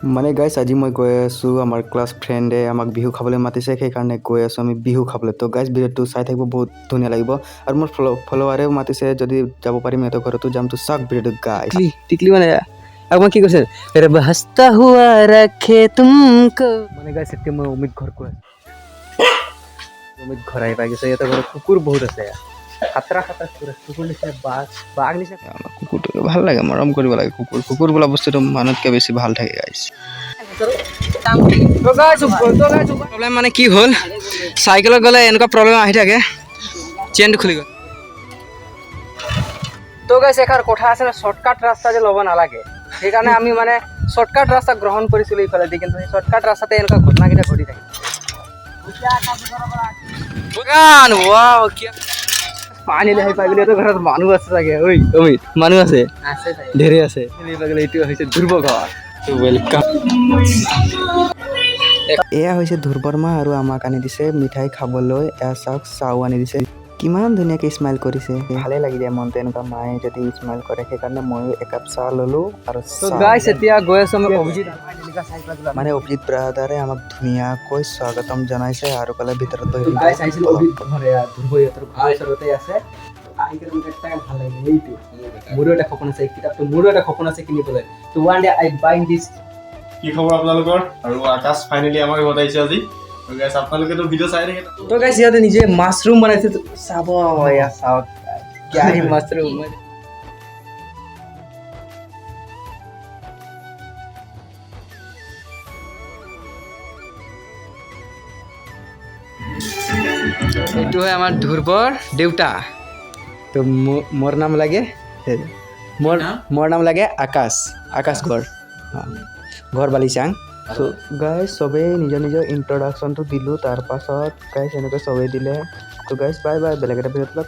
মানে গাইছ আজি মই গৈ আছোঁ আমাৰ ক্লাছ ফ্ৰেণ্ডে আমাক বিহু খাবলৈ মাতিছে সেইকাৰণে গৈ আছোঁ আমি বিহু খাবলৈ তো গাইছ ভিডিঅ'টো চাই থাকিব বহুত ধুনীয়া লাগিব আৰু মোৰ ফলোৱাৰেও মাতিছে যদি যাব পাৰিম সিহঁতৰ ঘৰতো যাম তো চাওক ভিডিঅ'টো গাইছ টিকলি মানে আকৌ কি কৈছে ৰব হস্তা হুৱা ৰাখে তুমকো মানে গাইছ এতিয়া মই অমিত ঘৰ কৈ অমিত ঘৰ আহি পাই গৈছে ইয়াতে ঘৰত কুকুৰ বহুত আছে খাতৰা কুকুৰ নিচিনা বাঘ নিচিনা আমাৰ কুকুৰটো ভাল লাগে মৰম কৰিব লাগে কুকুৰ বোলা বস্তুটো মানুহতকৈ বেছি ভাল থাকে গাইছ প্ৰব্লেম মানে কি হ'ল চাইকেলত গ'লে এনেকুৱা প্ৰব্লেম আহি থাকে চেইনটো খুলি গ'ল তো গাইছ এষাৰ কথা আছে না শ্বৰ্টকাট ৰাস্তা যে ল'ব নালাগে সেইকাৰণে আমি মানে শ্বৰ্টকাট ৰাস্তা গ্ৰহণ কৰিছিলোঁ ইফালেদি কিন্তু সেই শ্বৰ্টকাট ৰাস্তাতে এনেকুৱা ঘটনাকেইটা ঘটি থাকে পানী লাহি পাই গ'লে ঘৰত মানুহ আছে চাগে ঐ অমিত মানুহ আছে ধেৰ আছে এইটো হৈছে ধ্ৰুৱ গাঁও ৱেলকাম এয়া হৈছে ধ্ৰুৱৰ্মা আৰু আমাক আনি দিছে মিঠাই খাবলৈ এয়া চাওক চাও আনি দিছে কিমান ধুনীয়াকৈ স্মাইল কৰিছে ভালে লাগিলে মনটো এনেকুৱা মায়ে যদি স্মাইল কৰে সেইকাৰণে ময়ো একাপ চাহ ল'লোঁ আৰু গাইছ এতিয়া গৈ আছোঁ আমি অভিজিত মানে অভিজিত ব্ৰাদাৰে আমাক ধুনীয়াকৈ স্বাগতম জনাইছে আৰু ক'লে ভিতৰত ধ্ৰুৱ ওচৰতে আছে মোৰো এটা সপোন আছে কিতাপটো মোৰো এটা সপোন আছে কিনিবলৈ তো ওৱান ডে আই বাইং দিছ কি খবৰ আপোনালোকৰ আৰু আকাশ ফাইনেলি আমাৰ ঘৰত আহিছে আজি তো গাইছ আপোনালোকেতো ভিডিঅ' চাই থাকে তো গাইছ ইয়াতে নিজে মাছৰুম বনাইছে চাব এয়া চাওক क्या ही মাছৰুম এইটো হয় আমাৰ ধ্ৰুৱৰ দেউতা তো মোৰ নাম লাগে মোৰ নাম লাগে আকাশ ঘৰ ঘৰ বালিচাং তো গাইজ চবেই নিজৰ নিজৰ ইণ্ট্ৰডাকশ্যনটো দিলোঁ তাৰপাছত গাইজ এনেকৈ চবেই দিলে তো গাইজ বাই বাই বেলেগ এটা ভিডিঅ'ত